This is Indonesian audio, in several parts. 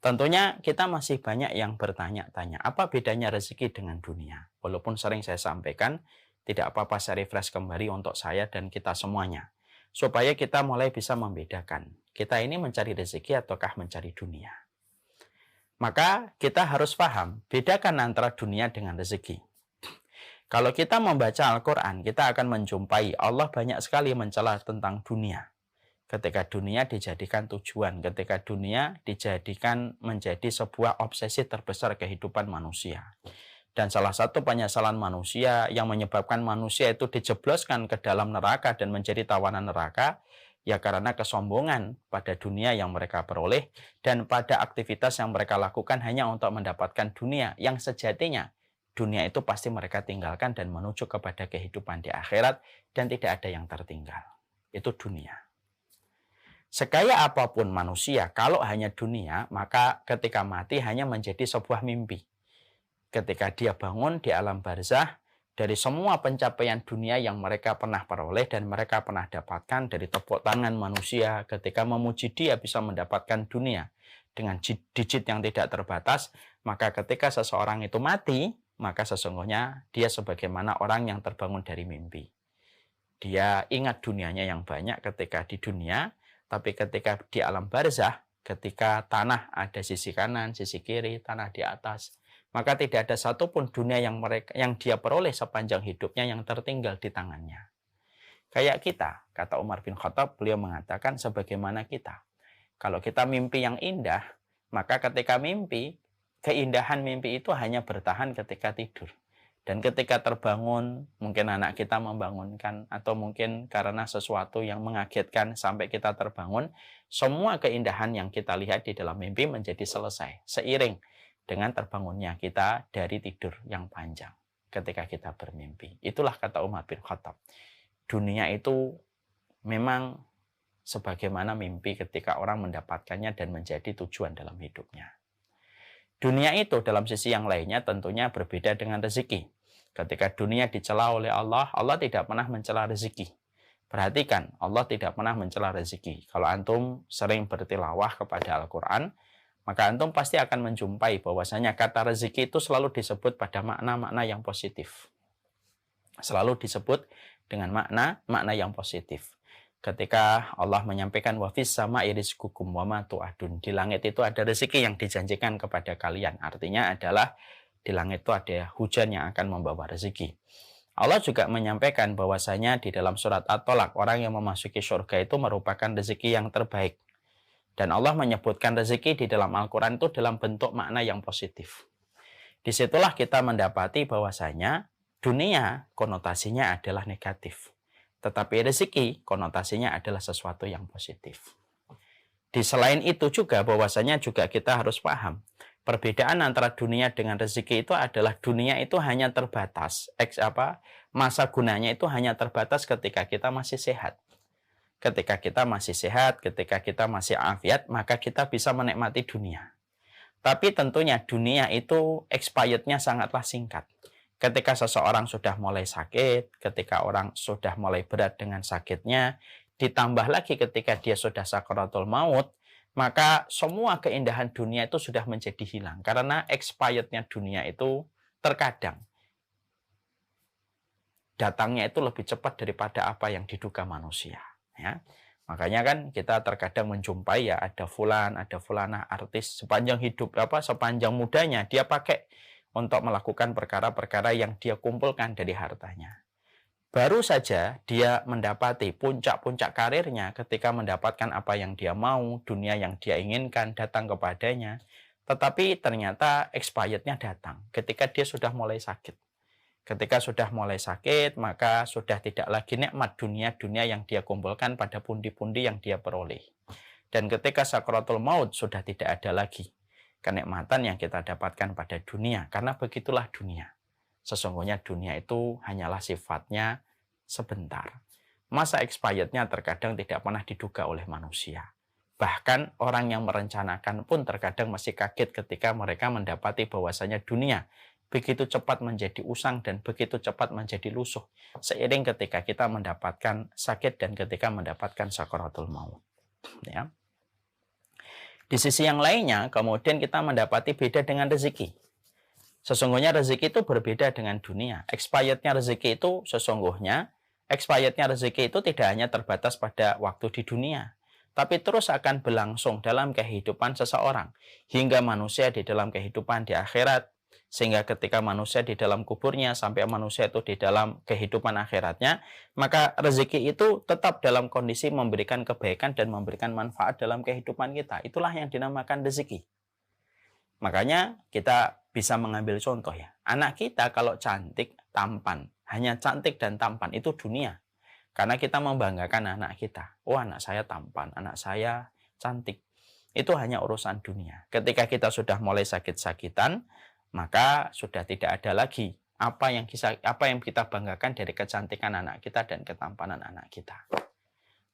Tentunya kita masih banyak yang bertanya-tanya, apa bedanya rezeki dengan dunia? Walaupun sering saya sampaikan, tidak apa-apa saya refresh kembali untuk saya dan kita semuanya. Supaya kita mulai bisa membedakan, kita ini mencari rezeki ataukah mencari dunia. Maka kita harus paham, bedakan antara dunia dengan rezeki. Kalau kita membaca Al-Quran, kita akan menjumpai Allah banyak sekali mencela tentang dunia. Ketika dunia dijadikan tujuan, ketika dunia dijadikan menjadi sebuah obsesi terbesar kehidupan manusia. Dan salah satu penyesalan manusia yang menyebabkan manusia itu dijebloskan ke dalam neraka dan menjadi tawanan neraka, ya karena kesombongan pada dunia yang mereka peroleh dan pada aktivitas yang mereka lakukan hanya untuk mendapatkan dunia yang sejatinya dunia itu pasti mereka tinggalkan dan menuju kepada kehidupan di akhirat dan tidak ada yang tertinggal. Itu dunia. Sekaya apapun manusia, kalau hanya dunia, maka ketika mati hanya menjadi sebuah mimpi. Ketika dia bangun di alam barzah, dari semua pencapaian dunia yang mereka pernah peroleh dan mereka pernah dapatkan, dari tepuk tangan manusia ketika memuji dia bisa mendapatkan dunia dengan digit yang tidak terbatas, maka ketika seseorang itu mati, maka sesungguhnya dia sebagaimana orang yang terbangun dari mimpi. Dia ingat dunianya yang banyak ketika di dunia, tapi ketika di alam barzah, ketika tanah ada sisi kanan, sisi kiri, tanah di atas, maka tidak ada satupun dunia yang dia peroleh sepanjang hidupnya yang tertinggal di tangannya. Kayak kita, kata Umar bin Khattab, beliau mengatakan sebagaimana kita. Kalau kita mimpi yang indah, maka ketika mimpi, keindahan mimpi itu hanya bertahan ketika tidur. Dan ketika terbangun, mungkin anak kita membangunkan, atau mungkin karena sesuatu yang mengagetkan sampai kita terbangun, semua keindahan yang kita lihat di dalam mimpi menjadi selesai, seiring dengan terbangunnya kita dari tidur yang panjang ketika kita bermimpi. Itulah kata Umar bin Khattab. Dunia itu memang sebagaimana mimpi ketika orang mendapatkannya dan menjadi tujuan dalam hidupnya. Dunia itu dalam sisi yang lainnya tentunya berbeda dengan rezeki. Ketika dunia dicela oleh Allah, Allah tidak pernah mencela rezeki. Perhatikan, Allah tidak pernah mencela rezeki. Kalau antum sering bertilawah kepada Al-Quran, maka antum pasti akan menjumpai bahwasanya kata rezeki itu selalu disebut pada makna-makna yang positif. Selalu disebut dengan makna yang positif. Ketika Allah menyampaikan wafis sama iriskukum wama tu'adun, di langit itu ada rezeki yang dijanjikan kepada kalian. Artinya adalah di langit itu ada hujan yang akan membawa rezeki. Allah juga menyampaikan bahwasanya di dalam surat At-Tolak, orang yang memasuki surga itu merupakan rezeki yang terbaik. Dan Allah menyebutkan rezeki di dalam Al-Quran itu dalam bentuk makna yang positif. Disitulah kita mendapati bahwasanya dunia konotasinya adalah negatif. Tetapi rezeki konotasinya adalah sesuatu yang positif. Di selain itu juga bahwasanya juga kita harus paham perbedaan antara dunia dengan rezeki itu adalah dunia itu hanya terbatas, masa gunanya itu hanya terbatas ketika kita masih sehat. Ketika kita masih sehat, ketika kita masih afiat, maka kita bisa menikmati dunia. Tapi tentunya dunia itu expirednya sangatlah singkat. Ketika seseorang sudah mulai sakit, ketika orang sudah mulai berat dengan sakitnya, ditambah lagi ketika dia sudah sakaratul maut, maka semua keindahan dunia itu sudah menjadi hilang. Karena expirednya dunia itu terkadang datangnya itu lebih cepat daripada apa yang diduga manusia. Ya. Makanya kan kita terkadang menjumpai ya ada fulana artis sepanjang hidup sepanjang mudanya dia pakai untuk melakukan perkara-perkara yang dia kumpulkan dari hartanya. Baru saja dia mendapati puncak-puncak karirnya ketika mendapatkan apa yang dia mau, dunia yang dia inginkan datang kepadanya. Tetapi ternyata expirednya datang ketika dia sudah mulai sakit. Ketika sudah mulai sakit, maka sudah tidak lagi nikmat dunia yang dia kumpulkan pada pundi-pundi yang dia peroleh. Dan ketika sakaratul maut sudah tidak ada lagi kenikmatan yang kita dapatkan pada dunia, karena begitulah dunia. Sesungguhnya dunia itu hanyalah sifatnya sebentar. Masa expirednya terkadang tidak pernah diduga oleh manusia. Bahkan orang yang merencanakan pun terkadang masih kaget ketika mereka mendapati bahwasanya dunia begitu cepat menjadi usang dan begitu cepat menjadi lusuh. Seiring ketika kita mendapatkan sakit dan ketika mendapatkan sakaratul maut. Ya. Di sisi yang lainnya, kemudian kita mendapati beda dengan rezeki. Sesungguhnya rezeki itu berbeda dengan dunia. Expirednya rezeki itu sesungguhnya, expirednya rezeki itu tidak hanya terbatas pada waktu di dunia, tapi terus akan berlangsung dalam kehidupan seseorang, hingga manusia di dalam kehidupan di akhirat, sehingga ketika manusia di dalam kuburnya, sampai manusia itu di dalam kehidupan akhiratnya, maka rezeki itu tetap dalam kondisi memberikan kebaikan dan memberikan manfaat dalam kehidupan kita. Itulah yang dinamakan rezeki. Makanya kita bisa mengambil contoh ya. Anak kita kalau cantik, tampan, hanya cantik dan tampan, itu dunia. Karena kita membanggakan anak kita. Oh, anak saya tampan, anak saya cantik. Itu hanya urusan dunia. Ketika kita sudah mulai sakit-sakitan, maka sudah tidak ada lagi apa yang kita banggakan dari kecantikan anak kita dan ketampanan anak kita.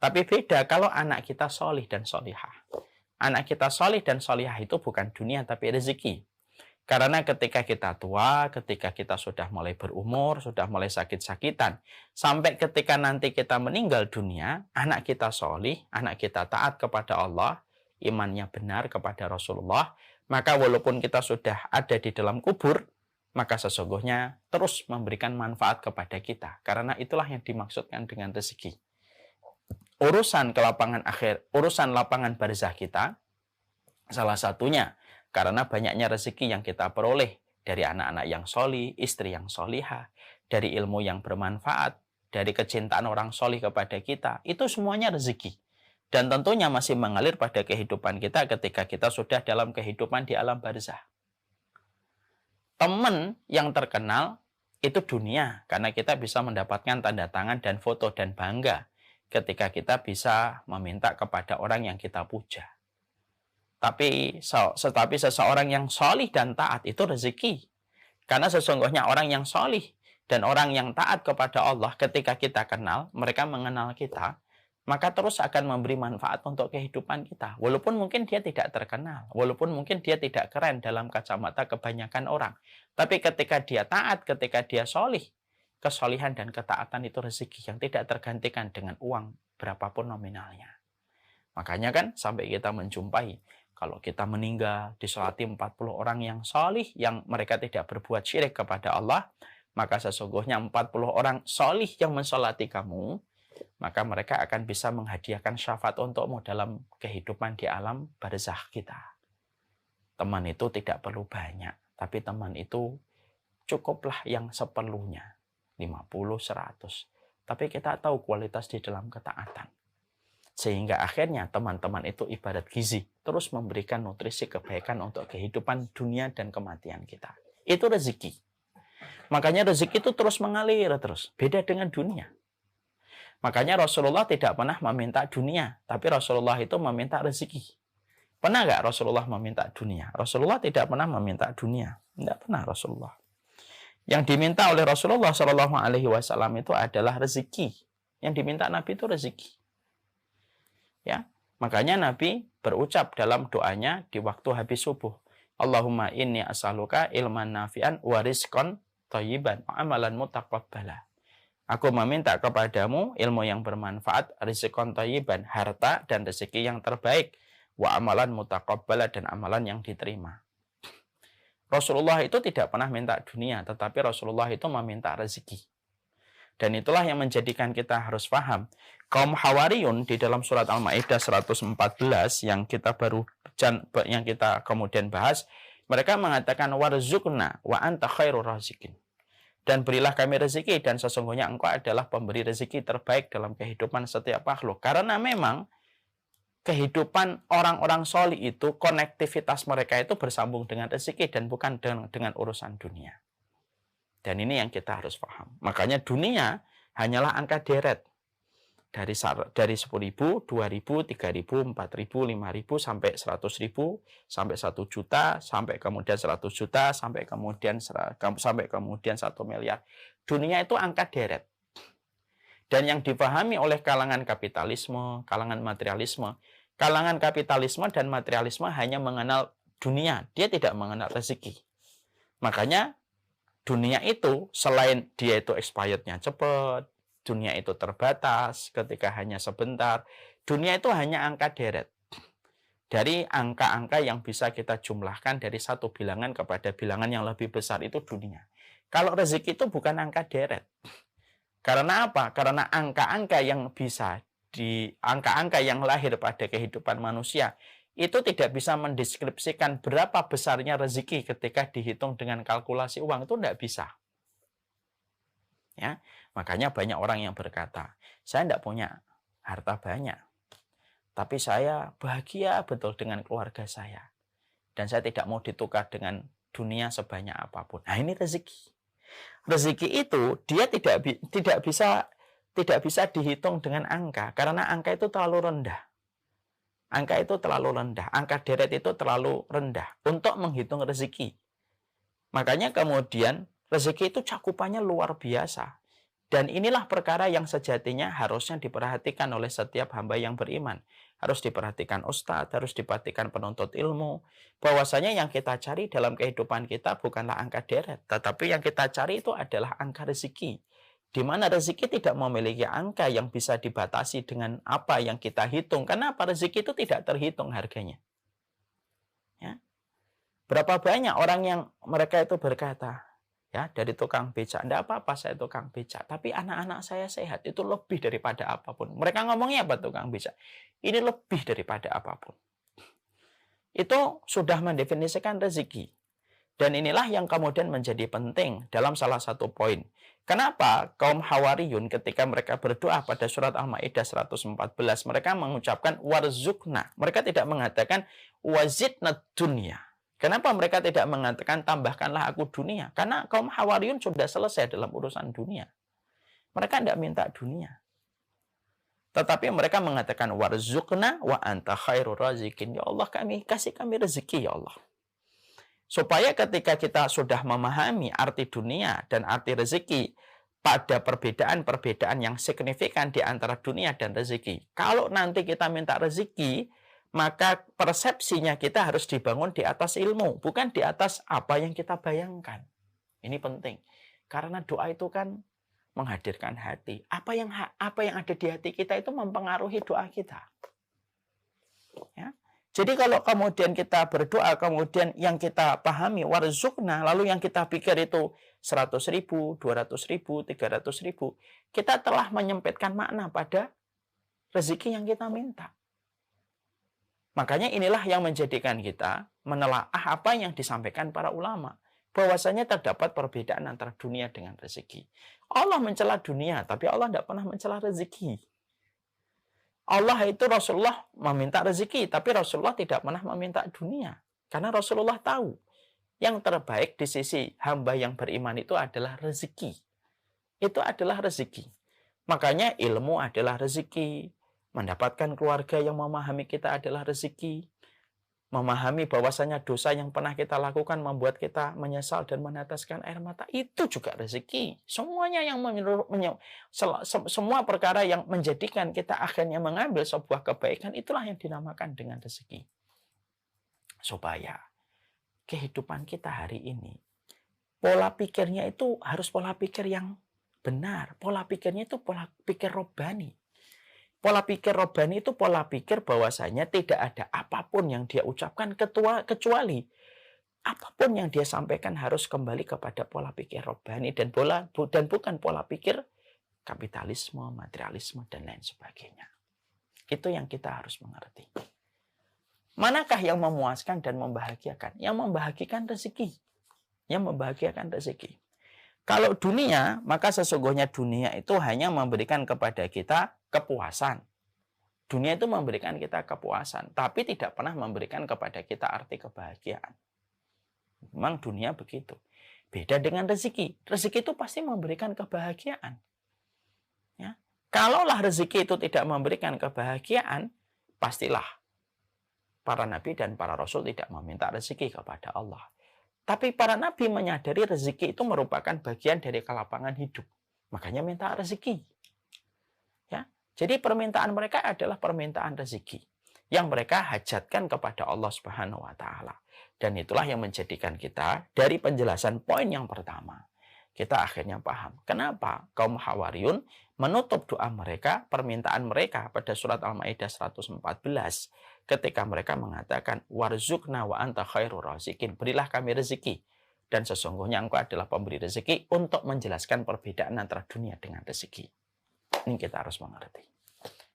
Tapi beda kalau anak kita solih dan solihah. Anak kita solih dan solihah itu bukan dunia tapi rezeki. Karena ketika kita tua, ketika kita sudah mulai berumur, sudah mulai sakit-sakitan, sampai ketika nanti kita meninggal dunia, anak kita solih, anak kita taat kepada Allah, imannya benar kepada Rasulullah, maka walaupun kita sudah ada di dalam kubur, maka sesungguhnya terus memberikan manfaat kepada kita. Karena itulah yang dimaksudkan dengan rezeki. Urusan lapangan barzah kita, salah satunya karena banyaknya rezeki yang kita peroleh dari anak-anak yang solih, istri yang solihah, dari ilmu yang bermanfaat, dari kecintaan orang solih kepada kita, itu semuanya rezeki. Dan tentunya masih mengalir pada kehidupan kita ketika kita sudah dalam kehidupan di alam barzah. Teman yang terkenal itu dunia, karena kita bisa mendapatkan tanda tangan dan foto dan bangga ketika kita bisa meminta kepada orang yang kita puja. Tapi seseorang yang solih dan taat itu rezeki. Karena sesungguhnya orang yang solih dan orang yang taat kepada Allah ketika kita kenal, mereka mengenal kita, maka terus akan memberi manfaat untuk kehidupan kita. Walaupun mungkin dia tidak terkenal, walaupun mungkin dia tidak keren dalam kacamata kebanyakan orang. Tapi ketika dia taat, ketika dia solih, kesolihan dan ketaatan itu rezeki yang tidak tergantikan dengan uang berapapun nominalnya. Makanya kan sampai kita menjumpai, kalau kita meninggal, disolati 40 orang yang solih, yang mereka tidak berbuat syirik kepada Allah, maka sesungguhnya 40 orang solih yang mensolati kamu, maka mereka akan bisa menghadiahkan syafaat untukmu dalam kehidupan di alam barzah kita. Teman itu tidak perlu banyak, tapi teman itu cukuplah yang seperlunya, 50, 100. Tapi kita tahu kualitas di dalam ketaatan. Sehingga akhirnya teman-teman itu ibarat gizi, terus memberikan nutrisi kebaikan untuk kehidupan dunia dan kematian kita. Itu rezeki. Makanya rezeki itu terus mengalir terus, beda dengan dunia. Makanya Rasulullah tidak pernah meminta dunia, tapi Rasulullah itu meminta rezeki. Pernah nggak Rasulullah meminta dunia? Rasulullah tidak pernah meminta dunia. Tidak pernah Rasulullah. Yang diminta oleh Rasulullah SAW itu adalah rezeki. Yang diminta Nabi itu rezeki. Ya, makanya Nabi berucap dalam doanya di waktu habis subuh. Allahumma inni as'aluka ilman nafi'an wa rizqan thayyiban wa amalan mutaqabbala. Aku meminta kepadamu ilmu yang bermanfaat, rizqan thayyiban, harta dan rezeki yang terbaik, wa amalan mutaqabbala, dan amalan yang diterima. Rasulullah itu tidak pernah minta dunia, tetapi Rasulullah itu meminta rezeki. Dan itulah yang menjadikan kita harus paham. Kaum Hawariyun di dalam surat Al-Maidah 114 yang kita kemudian bahas, mereka mengatakan warzuqna wa anta khairur raziqin. Dan berilah kami rezeki, dan sesungguhnya engkau adalah pemberi rezeki terbaik dalam kehidupan setiap makhluk. Karena memang kehidupan orang-orang solih itu, konektivitas mereka itu bersambung dengan rezeki dan bukan dengan urusan dunia. Dan ini yang kita harus paham. Makanya dunia hanyalah angka deret. Dari 10.000, 2.000, 3.000, 4.000, 5.000, sampai 100.000, sampai 1 juta, sampai kemudian 100 juta, sampai kemudian 1 miliar. Dunia itu angka deret. Dan yang dipahami oleh kalangan kapitalisme, kalangan materialisme, kalangan kapitalisme dan materialisme hanya mengenal dunia, dia tidak mengenal rezeki. Makanya dunia itu selain dia itu expirednya cepat, dunia itu terbatas ketika hanya sebentar, dunia itu hanya angka deret. dari angka-angka yang bisa kita jumlahkan dari satu bilangan kepada bilangan yang lebih besar itu dunia. Kalau rezeki itu bukan angka deret. Karena apa? Karena angka-angka yang bisa angka-angka yang lahir pada kehidupan manusia itu tidak bisa mendeskripsikan berapa besarnya rezeki ketika dihitung dengan kalkulasi uang, itu tidak bisa. Ya, makanya banyak orang yang berkata, saya tidak punya harta banyak, tapi saya bahagia betul dengan keluarga saya. Dan saya tidak mau ditukar dengan dunia sebanyak apapun. Nah, ini rezeki. Rezeki itu dia tidak bisa dihitung dengan angka, karena angka itu terlalu rendah. Angka itu terlalu rendah, angka deret itu terlalu rendah untuk menghitung rezeki. Makanya kemudian rezeki itu cakupannya luar biasa. Dan inilah perkara yang sejatinya harusnya diperhatikan oleh setiap hamba yang beriman. Harus diperhatikan ustadz, harus diperhatikan penuntut ilmu. Bahwasanya yang kita cari dalam kehidupan kita bukanlah angka deret, tetapi yang kita cari itu adalah angka rezeki. Di mana rezeki tidak memiliki angka yang bisa dibatasi dengan apa yang kita hitung. Kenapa? Rezeki itu tidak terhitung harganya. Ya. Berapa banyak orang yang mereka itu berkata, ya, dari tukang becak, tidak apa-apa saya tukang becak, tapi anak-anak saya sehat, itu lebih daripada apapun. Mereka ngomongnya apa tukang becak? Ini lebih daripada apapun. Itu sudah mendefinisikan rezeki. Dan inilah yang kemudian menjadi penting dalam salah satu poin. Kenapa kaum Hawariyun ketika mereka berdoa pada surat Al-Maidah 114, mereka mengucapkan warzukna. Mereka tidak mengatakan wazidna dunya. Kenapa mereka tidak mengatakan tambahkanlah aku dunia? Karena kaum Hawariyun sudah selesai dalam urusan dunia. Mereka tidak minta dunia. Tetapi mereka mengatakan warzukna wa anta khairur razikin. Ya Allah, kasih kami rezeki ya Allah. Supaya ketika kita sudah memahami arti dunia dan arti rezeki pada perbedaan-perbedaan yang signifikan di antara dunia dan rezeki. Kalau nanti kita minta rezeki, maka persepsinya kita harus dibangun di atas ilmu, bukan di atas apa yang kita bayangkan. Ini penting. Karena doa itu kan menghadirkan hati. Apa yang ada di hati kita itu mempengaruhi doa kita. Ya. Jadi kalau kemudian kita berdoa, kemudian yang kita pahami warzukna, lalu yang kita pikir itu 100.000, 200.000, 300.000, kita telah menyempitkan makna pada rezeki yang kita minta. Makanya inilah yang menjadikan kita menelaah apa yang disampaikan para ulama. Bahwasanya terdapat perbedaan antara dunia dengan rezeki. Allah mencela dunia, tapi Allah tidak pernah mencela rezeki. Allah itu Rasulullah meminta rezeki, tapi Rasulullah tidak pernah meminta dunia. Karena Rasulullah tahu yang terbaik di sisi hamba yang beriman itu adalah rezeki. Itu adalah rezeki. Makanya ilmu adalah rezeki. Mendapatkan keluarga yang memahami kita adalah rezeki. Memahami bahwasanya dosa yang pernah kita lakukan membuat kita menyesal dan meneteskan air mata, itu juga rezeki. Semuanya yang semua perkara yang menjadikan kita akhirnya mengambil sebuah kebaikan, itulah yang dinamakan dengan rezeki. Supaya kehidupan kita hari ini, pola pikirnya itu harus pola pikir yang benar. Pola pikirnya itu pola pikir robbani. Pola pikir robbani itu pola pikir bahwasanya tidak ada apapun yang dia ucapkan kecuali apapun yang dia sampaikan harus kembali kepada pola pikir robbani dan bukan pola pikir kapitalisme, materialisme, dan lain sebagainya. Itu yang kita harus mengerti. Manakah yang memuaskan dan membahagiakan? Yang membahagiakan rezeki. Yang membahagiakan rezeki. Kalau dunia, maka sesungguhnya dunia itu hanya memberikan kepada kita kepuasan. Dunia itu memberikan kita kepuasan, tapi tidak pernah memberikan kepada kita arti kebahagiaan. Memang dunia begitu. Beda dengan rezeki. Rezeki itu pasti memberikan kebahagiaan. Ya. Kalaulah rezeki itu tidak memberikan kebahagiaan, pastilah para nabi dan para rasul tidak meminta rezeki kepada Allah. Tapi para nabi menyadari rezeki itu merupakan bagian dari kelapangan hidup. Makanya minta rezeki. Ya. Jadi permintaan mereka adalah permintaan rezeki yang mereka hajatkan kepada Allah Subhanahu wa taala. Dan itulah yang menjadikan kita dari penjelasan poin yang pertama, kita akhirnya paham kenapa kaum Hawariyun menutup doa mereka, permintaan mereka pada surat Al-Maidah 114 ketika mereka mengatakan warzuqna wa anta khairur raziqin, berilah kami rezeki dan sesungguhnya engkau adalah pemberi rezeki, untuk menjelaskan perbedaan antara dunia dengan rezeki. Ini kita harus mengerti.